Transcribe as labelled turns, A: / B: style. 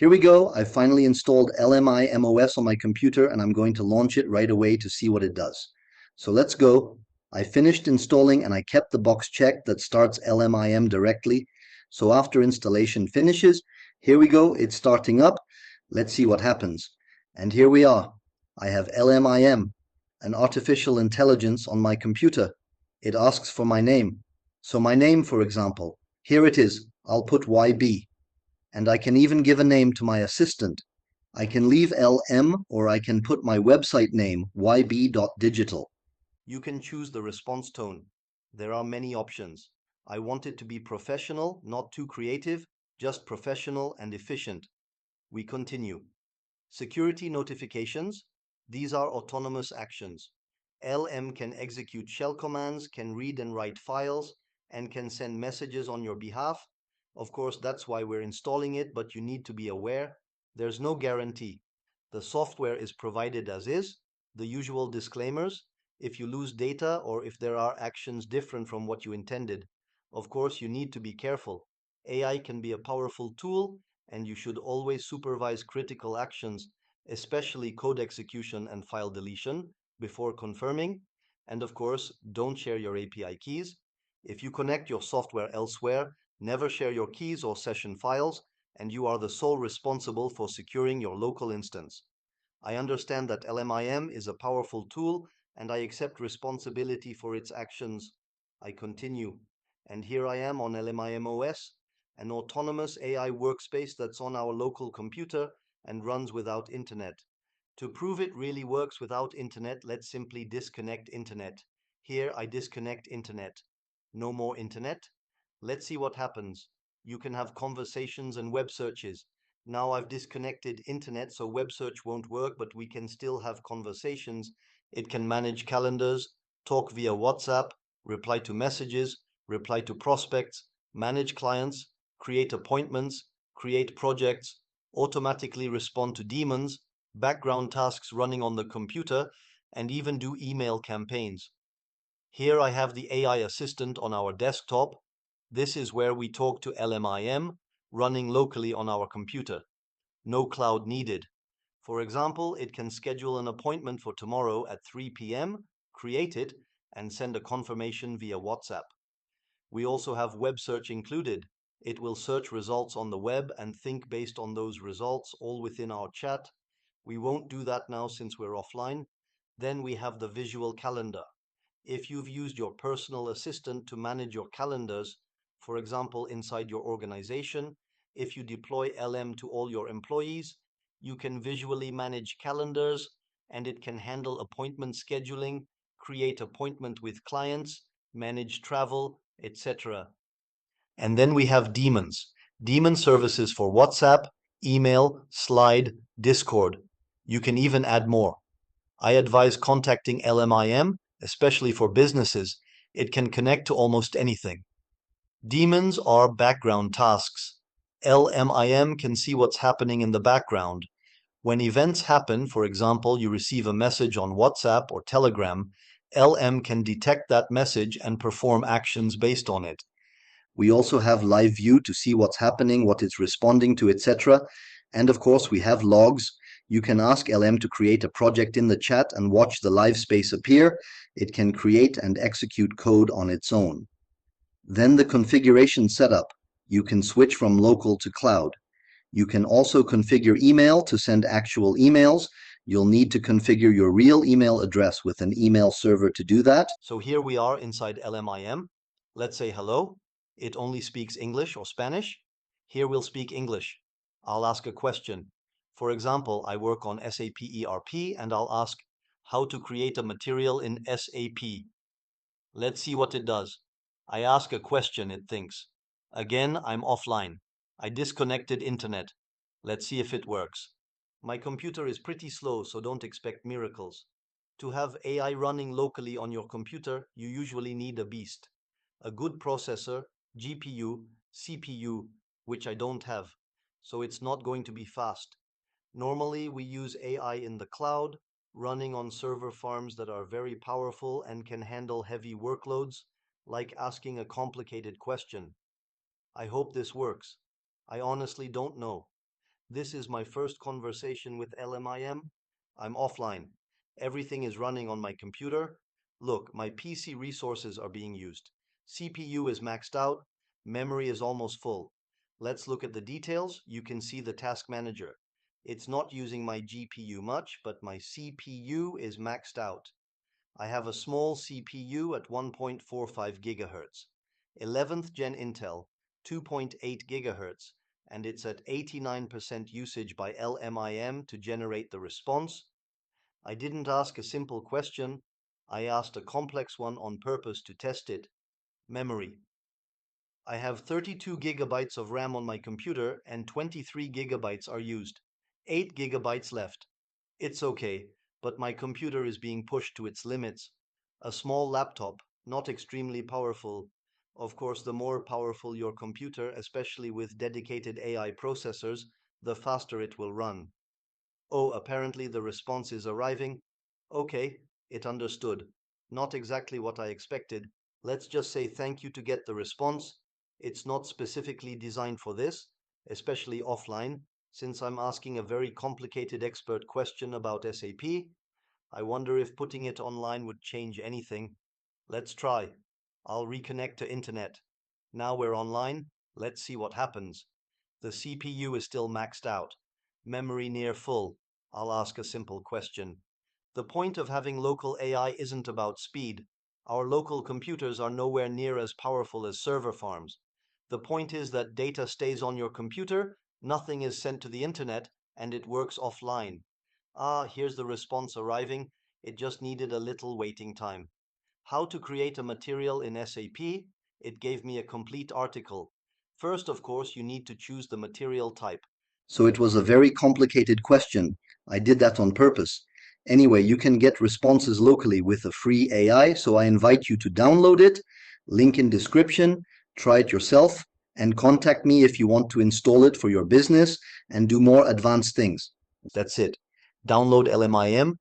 A: Here we go. I finally installed LMIM OS on my computer and I'm going to launch it right away to see what it does. So let's go. I finished installing and I kept the box checked that starts LMIM directly. So after installation finishes, here we go. It's starting up. Let's see what happens. And here we are. I have LMIM, an artificial intelligence on my computer. It asks for my name. So my name, for example, here it is. I'll put YB. And I can even give a name to my assistant. I can leave LM or I can put my website name, YB.digital. You can choose the response tone. There are many options. I want it to be professional, not too creative, just professional and efficient. We continue. Security notifications. These are autonomous actions. LM can execute shell commands, can read and write files, and can send messages on your behalf. Of course, that's why we're installing it, but you need to be aware. There's no guarantee. The software is provided as is. The usual disclaimers. If you lose data or if there are actions different from what you intended. Of course, you need to be careful. AI can be a powerful tool, and you should always supervise critical actions, especially code execution and file deletion, before confirming. And of course, don't share your API keys. If you connect your software elsewhere, never share your keys or session files, and you are the sole responsible for securing your local instance. I understand that LMIM is a powerful tool, and I accept responsibility for its actions. I continue. And here I am on LMIM OS, an autonomous AI workspace that's on our local computer and runs without internet. To prove it really works without internet, let's simply disconnect internet. Here I disconnect internet. No more internet. Let's see what happens. You can have conversations and web searches. Now I've disconnected internet, so web search won't work, but we can still have conversations. It can manage calendars, talk via WhatsApp, reply to messages, reply to prospects, manage clients, create appointments, create projects, automatically respond to daemons, background tasks running on the computer, and even do email campaigns. Here I have the AI assistant on our desktop. This is where we talk to LMIM, running locally on our computer. No cloud needed. For example, it can schedule an appointment for tomorrow at 3 p.m., create it, and send a confirmation via WhatsApp. We also have web search included. It will search results on the web and think based on those results, all within our chat. We won't do that now since we're offline. Then we have the visual calendar. If you've used your personal assistant to manage your calendars, for example, inside your organization, if you deploy LM to all your employees, you can visually manage calendars, and it can handle appointment scheduling, create appointment with clients, manage travel, etc. And then we have daemons. Daemon services for WhatsApp, email, Slide, Discord. You can even add more. I advise contacting LMIM, especially for businesses. It can connect to almost anything. Daemons are background tasks. LMIM can see what's happening in the background. When events happen, for example, you receive a message on WhatsApp or Telegram, LM can detect that message and perform actions based on it. We also have live view to see what's happening, what it's responding to, etc. And of course, we have logs. You can ask LM to create a project in the chat and watch the live space appear. It can create and execute code on its own. Then the configuration setup. You can switch from local to cloud. You can also configure email to send actual emails. You'll need to configure your real email address with an email server to do that. So here we are inside LMIM. Let's say hello. It only speaks English or Spanish. Here we'll speak English. I'll ask a question. For example, I work on SAP ERP and I'll ask how to create a material in SAP. Let's see what it does. I ask a question, it thinks. Again, I'm offline. I disconnected internet. Let's see if it works. My computer is pretty slow, so don't expect miracles. To have AI running locally on your computer, you usually need a beast. A good processor, GPU, CPU, which I don't have, so it's not going to be fast. Normally, we use AI in the cloud, running on server farms that are very powerful and can handle heavy workloads, like asking a complicated question. I hope this works. I honestly don't know. This is my first conversation with LMIM. I'm offline. Everything is running on my computer. Look, my PC resources are being used. CPU is maxed out. Memory is almost full. Let's look at the details. You can see the task manager. It's not using my GPU much, but my CPU is maxed out. I have a small CPU at 1.45 GHz, 11th Gen Intel, 2.8 GHz, and it's at 89% usage by LMIM to generate the response. I didn't ask a simple question, I asked a complex one on purpose to test it. Memory. I have 32 gigabytes of RAM on my computer and 23 gigabytes are used. 8 gigabytes left. It's okay, but my computer is being pushed to its limits. A small laptop, not extremely powerful. Of course, the more powerful your computer, especially with dedicated AI processors, the faster it will run. Oh, apparently the response is arriving. Okay, it understood. Not exactly what I expected. Let's just say thank you to get the response. It's not specifically designed for this, especially offline, since I'm asking a very complicated expert question about SAP. I wonder if putting it online would change anything. Let's try. I'll reconnect to internet. Now we're online. Let's see what happens. The CPU is still maxed out. Memory near full. I'll ask a simple question. The point of having local AI isn't about speed. Our local computers are nowhere near as powerful as server farms. The point is that data stays on your computer, nothing is sent to the internet, and it works offline. Ah, here's the response arriving. It just needed a little waiting time. How to create a material in SAP? It gave me a complete article. First, of course, you need to choose the material type. So it was a very complicated question. I did that on purpose. Anyway, you can get responses locally with a free AI, so I invite you to download it. Link in description. Try it yourself and contact me if you want to install it for your business and do more advanced things. That's it. Download LMIM